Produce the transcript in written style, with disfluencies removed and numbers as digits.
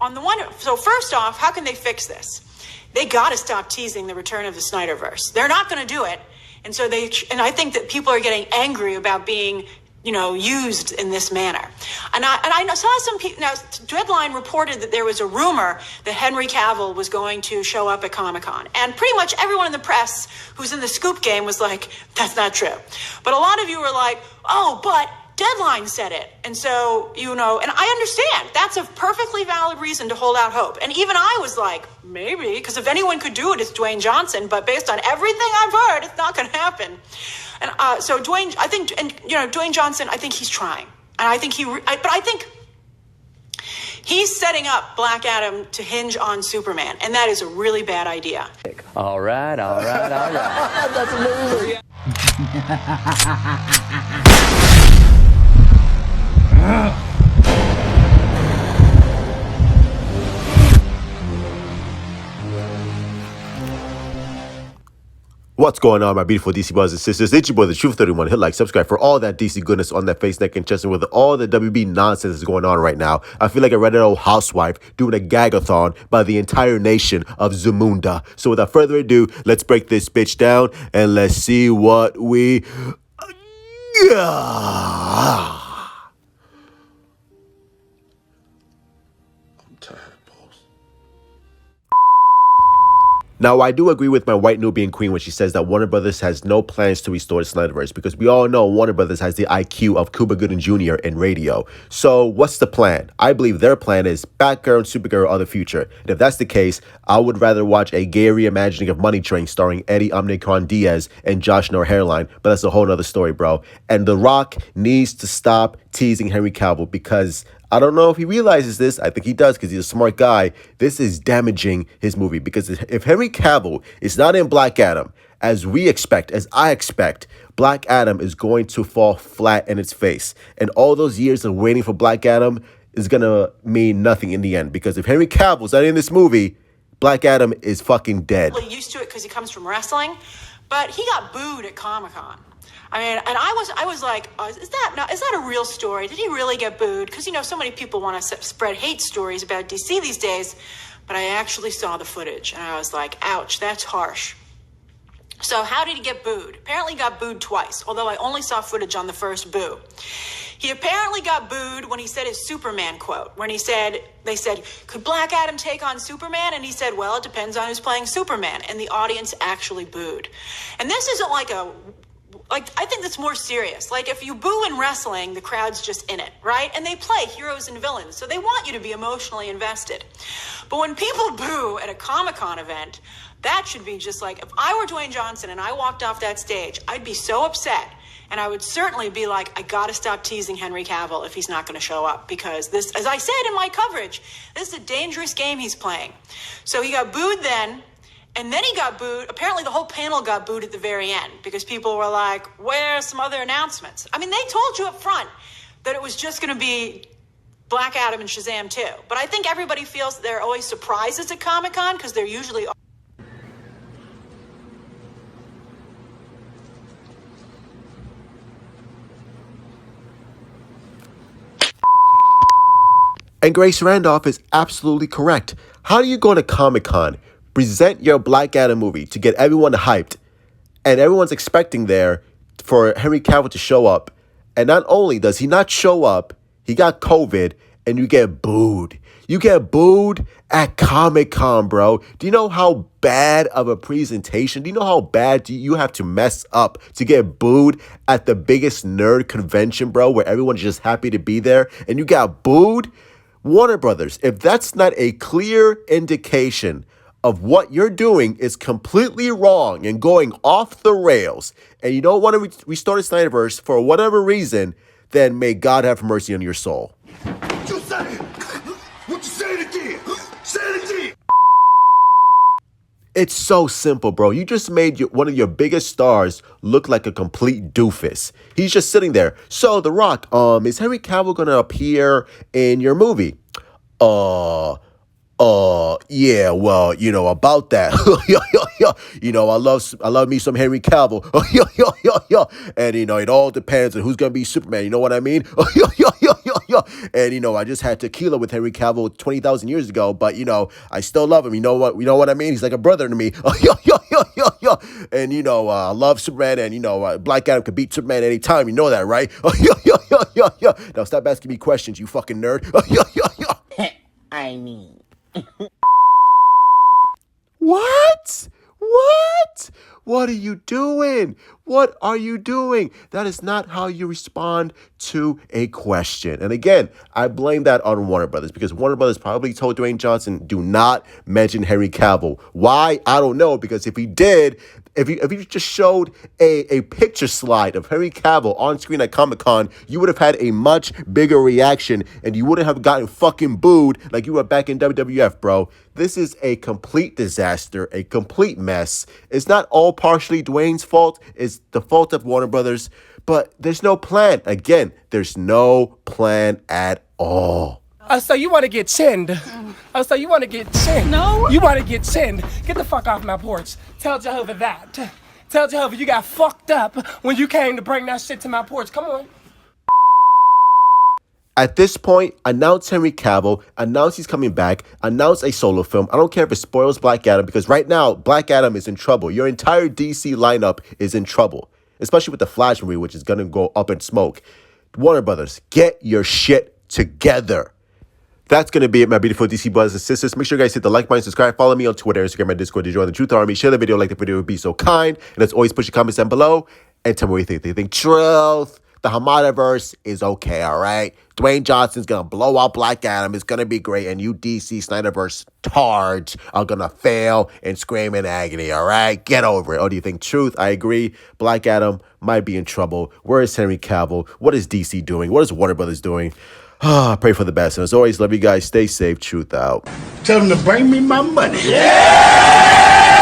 on the one, so first off, how can they fix this? They got to stop teasing the return of the Snyderverse. They're not going to do it. And so and I think that people are getting angry about being, used in this manner. And I saw some people, now Deadline reported that there was a rumor that Henry Cavill was going to show up at Comic-Con. And pretty much everyone in the press who's in the scoop game was like, that's not true. But a lot of you were like, oh, but Deadline said it. And so, and I understand that's a perfectly valid reason to hold out hope. And even I was like, maybe, because if anyone could do it, it's Dwayne Johnson. But based on everything I've heard, it's not going to happen. And so Dwayne Johnson, I think he's trying. And I think I think he's setting up Black Adam to hinge on Superman. And that is a really bad idea. All right. That's amazing. What's going on, my beautiful DC brothers and sisters? It's your boy, the Truth 31. Hit like, subscribe for all that DC goodness on that face, neck, and chest, and with all the WB nonsense that's going on right now. I feel like a Reddit old housewife doing a gagathon by the entire nation of Zamunda. So without further ado, let's break this bitch down and let's see what we got. Now, I do agree with my white Nubian queen when she says that Warner Brothers has no plans to restore the Snyderverse, because we all know Warner Brothers has the IQ of Cuba Gooding Jr. in radio. So what's the plan? I believe their plan is Batgirl and Supergirl are the future. And if that's the case, I would rather watch a gay reimagining of Money Train starring Eddie Omnicron Diaz and Josh Nor Hairline, but that's a whole nother story, bro. And The Rock needs to stop teasing Henry Cavill, because I don't know if he realizes this. I think he does, because he's a smart guy. This is damaging his movie, because if Henry Cavill is not in Black Adam, as we expect, as I expect, Black Adam is going to fall flat in its face. And all those years of waiting for Black Adam is going to mean nothing in the end, because if Henry Cavill's not in this movie, Black Adam is fucking dead. I'm used to it because he comes from wrestling, but he got booed at Comic-Con. I mean, and I was like, is that a real story? Did he really get booed? Because, so many people want to spread hate stories about DC these days. But I actually saw the footage, and I was like, ouch, that's harsh. So how did he get booed? Apparently he got booed twice, although I only saw footage on the first boo. He apparently got booed when he said his Superman quote, when they said, could Black Adam take on Superman? And he said, well, it depends on who's playing Superman. And the audience actually booed. And this isn't I think that's more serious. Like, if you boo in wrestling, the crowd's just in it, right? And they play heroes and villains, so they want you to be emotionally invested. But when people boo at a Comic-Con event, that should be just like, if I were Dwayne Johnson and I walked off that stage, I'd be so upset. And I would certainly be like, I got to stop teasing Henry Cavill if he's not going to show up, because this, as I said in my coverage, this is a dangerous game he's playing. So he got booed then. And then he got booed. Apparently the whole panel got booed at the very end, because people were like, where's some other announcements? I mean, they told you up front that it was just going to be Black Adam and Shazam 2. But I think everybody feels that there are always surprises at Comic-Con, because they're usually... And Grace Randolph is absolutely correct. How do you go to Comic-Con, present your Black Adam movie to get everyone hyped, and everyone's expecting there for Henry Cavill to show up, and not only does he not show up, he got COVID, and you get booed. You get booed at Comic-Con, bro. Do you know how bad of a presentation? Do you know how bad do you have to mess up to get booed at the biggest nerd convention, bro, where everyone's just happy to be there, and you got booed? Warner Brothers, if that's not a clear indication of what you're doing is completely wrong and going off the rails, and you don't want to restore the Snyderverse for whatever reason, then may God have mercy on your soul. What you say? What you say it again? Say it again. It's so simple, bro. You just made one of your biggest stars look like a complete doofus. He's just sitting there. So, The Rock, is Henry Cavill gonna appear in your movie? Yeah, well, about that. I love me some Henry Cavill. And, it all depends on who's going to be Superman. You know what I mean? And, I just had tequila with Henry Cavill 20,000 years ago, but, I still love him. You know what I mean? He's like a brother to me. And, I love Superman, and, Black Adam could beat Superman anytime. You know that, right? Now stop asking me questions, you fucking nerd. I mean. What? What? What are you doing? What are you doing? That is not how you respond to a question. And again, I blame that on Warner Brothers because Warner Brothers probably told Dwayne Johnson, do not mention Henry Cavill. Why? I don't know. Because if he did, if you just showed a picture slide of Henry Cavill on screen at Comic-Con, you would have had a much bigger reaction and you wouldn't have gotten fucking booed like you were back in WWF, bro. This is a complete disaster, a complete mess. It's not all partially Dwayne's fault. It's the fault of Warner Brothers, but there's no plan. Again, there's no plan at all. So you want to get chinned? So you want to get chinned? No. You want to get chinned? Get the fuck off my porch. Tell Jehovah that. Tell Jehovah you got fucked up when you came to bring that shit to my porch. Come on. At this point, announce Henry Cavill, announce he's coming back, announce a solo film. I don't care if it spoils Black Adam because right now, Black Adam is in trouble. Your entire DC lineup is in trouble, especially with the Flash movie, which is going to go up in smoke. Warner Brothers, get your shit together. That's going to be it, my beautiful DC brothers and sisters. Make sure you guys hit the like button, subscribe, follow me on Twitter, Instagram, and Discord to join the Truth Army. Share the video, like the video, would be so kind. And as always, put your comments down below and tell me what you think. Do you think Truth, the Hamadaverse is okay, all right? Dwayne Johnson's going to blow out Black Adam. It's going to be great. And you DC Snyderverse tards are going to fail and scream in agony, all right? Get over it. Or do you think Truth? I agree. Black Adam might be in trouble. Where is Henry Cavill? What is DC doing? What is Warner Brothers doing? Pray for the best. And as always, love you guys. Stay safe. Truth out. Tell them to bring me my money. Yeah!